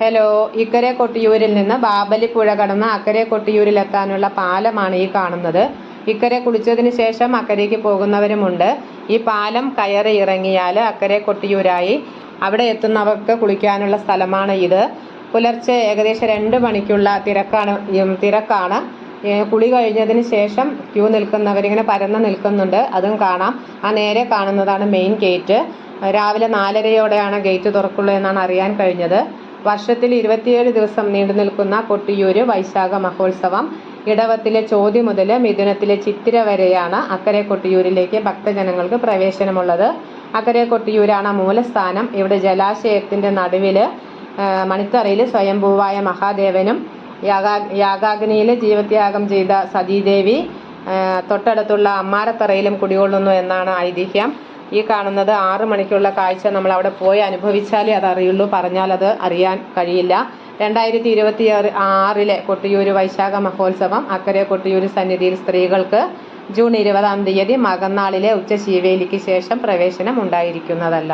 Hello, ഇക്കരെ കൊട്ടിയൂരിൽ നിന്ന് ബാബലിപ്പുഴ കടന്ന് അക്കരെ കൊട്ടിയൂരിലെത്താനുള്ള പാലമാണ് ഈ കാണുന്നത്. ഇക്കരെ കുളിച്ചതിന് ശേഷം അക്കരയ്ക്ക് പോകുന്നവരുമുണ്ട്. ഈ പാലം കയറി ഇറങ്ങിയാൽ അക്കരെ കൊട്ടിയൂരായി. അവിടെ എത്തുന്നവർക്ക് കുളിക്കാനുള്ള സ്ഥലമാണ് ഇത്. പുലർച്ചെ ഏകദേശം 2 മണിക്കുള്ള തിരക്കാണ്. കുളി കഴിഞ്ഞതിന് ശേഷം ക്യൂ നിൽക്കുന്നവരിങ്ങനെ പരന്ന് നിൽക്കുന്നുണ്ട്, അതും കാണാം. ആ നേരെ കാണുന്നതാണ് മെയിൻ ഗേറ്റ്. രാവിലെ 4:30യോടെയാണ് ഗേറ്റ് തുറക്കുള്ളൂ എന്നാണ് അറിയാൻ കഴിഞ്ഞത്. വർഷത്തിൽ 27 ദിവസം നീണ്ടു നിൽക്കുന്ന കൊട്ടിയൂര് വൈശാഖ മഹോത്സവം ഇടവത്തിലെ ചോതി മുതൽ മിഥുനത്തിലെ ചിത്തിര വരെയാണ് അക്കരെ കൊട്ടിയൂരിലേക്ക് ഭക്തജനങ്ങൾക്ക് പ്രവേശനമുള്ളത്. അക്കരെ കൊട്ടിയൂരാണ് മൂലസ്ഥാനം. ഇവിടെ ജലാശയത്തിൻ്റെ നടുവിൽ മണിത്തറയിൽ സ്വയംഭൂവായ മഹാദേവനും യാഗാഗ്നിയിൽ ജീവത്യാഗം ചെയ്ത സതീദേവി തൊട്ടടുത്തുള്ള അമ്മാരത്തറയിലും കുടികൊള്ളുന്നു എന്നാണ് ഐതിഹ്യം. ഈ കാണുന്നത് 6 മണിക്കുള്ള കാഴ്ച. നമ്മൾ അവിടെ പോയി അനുഭവിച്ചാലേ അത് അറിയുള്ളൂ, പറഞ്ഞാൽ അത് അറിയാൻ കഴിയില്ല. 2026 കൊട്ടിയൂര് വൈശാഖ മഹോത്സവം അക്കരെ കൊട്ടിയൂര് സന്നിധിയിൽ സ്ത്രീകൾക്ക് ജൂൺ 20-ാം തീയതി മകന്നാളിലെ ഉച്ചശീവേലിക്ക് ശേഷം പ്രവേശനം ഉണ്ടായിരിക്കുന്നതല്ല.